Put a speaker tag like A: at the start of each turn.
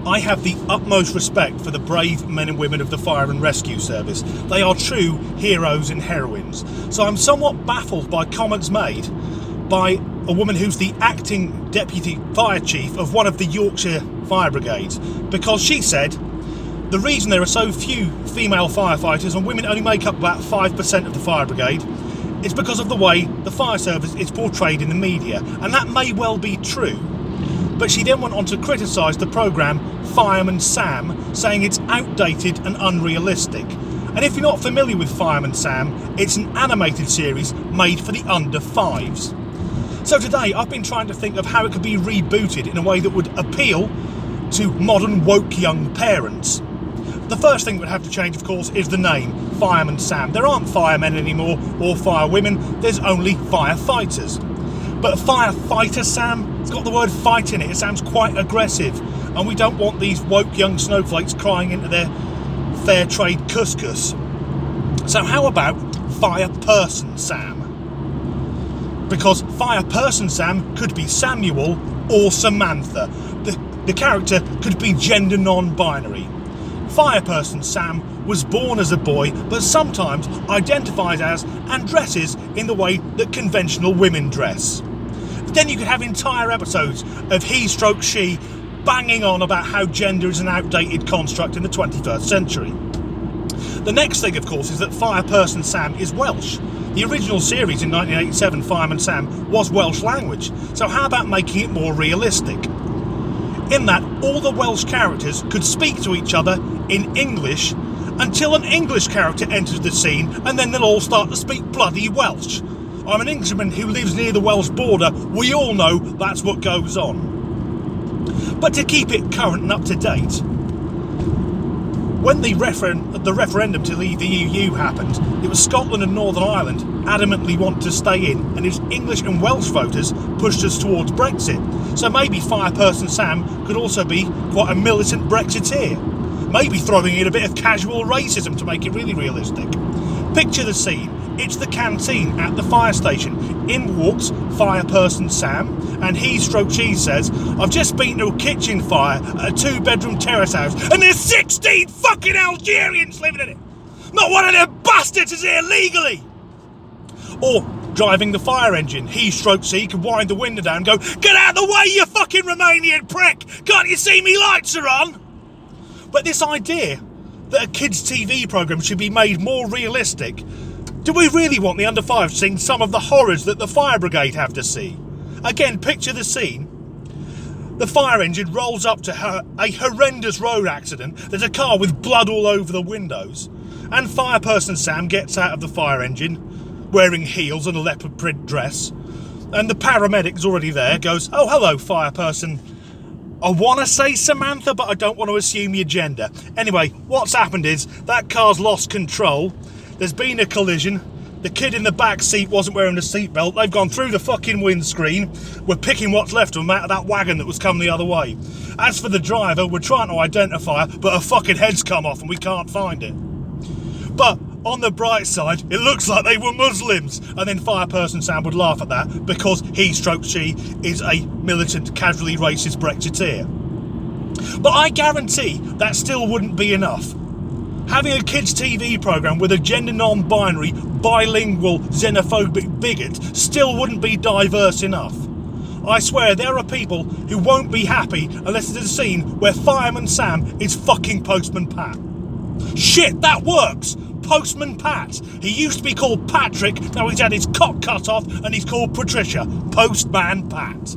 A: I have the utmost respect for the brave men and women of the fire and rescue service. They are true heroes and heroines. So I'm somewhat baffled by comments made by a woman who's the acting deputy fire chief of one of the Yorkshire fire brigades, because she said the reason there are so few female firefighters and women only make up about 5% of the fire brigade is because of the way the fire service is portrayed in the media, and that may well be true. But she then went on to criticise the programme Fireman Sam, saying it's outdated and unrealistic. And if you're not familiar with Fireman Sam, it's an animated series made for the under 5s. So today I've been trying to think of how it could be rebooted in a way that would appeal to modern woke young parents. The first thing that would have to change, of course, is the name, Fireman Sam. There aren't firemen anymore, or firewomen, there's only firefighters. But Firefighter Sam, it's got the word fight in it. It sounds quite aggressive. And we don't want these woke young snowflakes crying into their fair trade couscous. So how about Fireperson Sam? Because Fireperson Sam could be Samuel or Samantha. The character could be gender non-binary. Fireperson Sam was born as a boy, but sometimes identifies as and dresses in the way that conventional women dress. Then you could have entire episodes of he/she banging on about how gender is an outdated construct in the 21st century. The next thing, of course, is that Fireperson Sam is Welsh. The original series in 1987, Fireman Sam, was Welsh language, so how about making it more realistic? In that all the Welsh characters could speak to each other in English until an English character enters the scene, and then they'll all start to speak bloody Welsh. I'm an Englishman who lives near the Welsh border. We all know that's what goes on. But to keep it current and up to date, when the referendum to leave the EU happened, it was Scotland and Northern Ireland adamantly want to stay in, and its English and Welsh voters pushed us towards Brexit. So maybe Fireperson Sam could also be quite a militant Brexiteer. Maybe throwing in a bit of casual racism to make it really realistic. Picture the scene. It's the canteen at the fire station. In walks Fireperson Sam, and he/she says, "I've just been to a kitchen fire at a 2-bedroom terrace house, and there's 16 fucking Algerians living in it. Not one of them bastards is here legally." Or driving the fire engine, he/she can wind the window down and go, "Get out of the way, you fucking Romanian prick! Can't you see me lights are on?" But this idea that a kids' TV programme should be made more realistic, do we really want the under 5 seeing some of the horrors that the fire brigade have to see? Again, picture the scene. The fire engine rolls up to a horrendous road accident. There's a car with blood all over the windows, and Fireperson Sam gets out of the fire engine wearing heels and a leopard print dress, and the paramedic's already there, goes, "Oh, hello, fireperson. I want to say Samantha, but I don't want to assume your gender." Anyway, what's happened is that car's lost control. There's been a collision. The kid in the back seat wasn't wearing a seatbelt. They've gone through the fucking windscreen. We're picking what's left of them out of that wagon that was coming the other way. As for the driver, we're trying to identify her, but her fucking head's come off and we can't find it. But on the bright side, it looks like they were Muslims. And then Fireperson Sam would laugh at that because he/she is a militant, casually racist Brexiteer. But I guarantee that still wouldn't be enough. Having a kids' TV programme with a gender non-binary, bilingual, xenophobic bigot still wouldn't be diverse enough. I swear there are people who won't be happy unless there's a scene where Fireman Sam is fucking Postman Pat. Shit, that works! Postman Pat. He used to be called Patrick, now he's had his cock cut off and he's called Patricia. Postman Pat.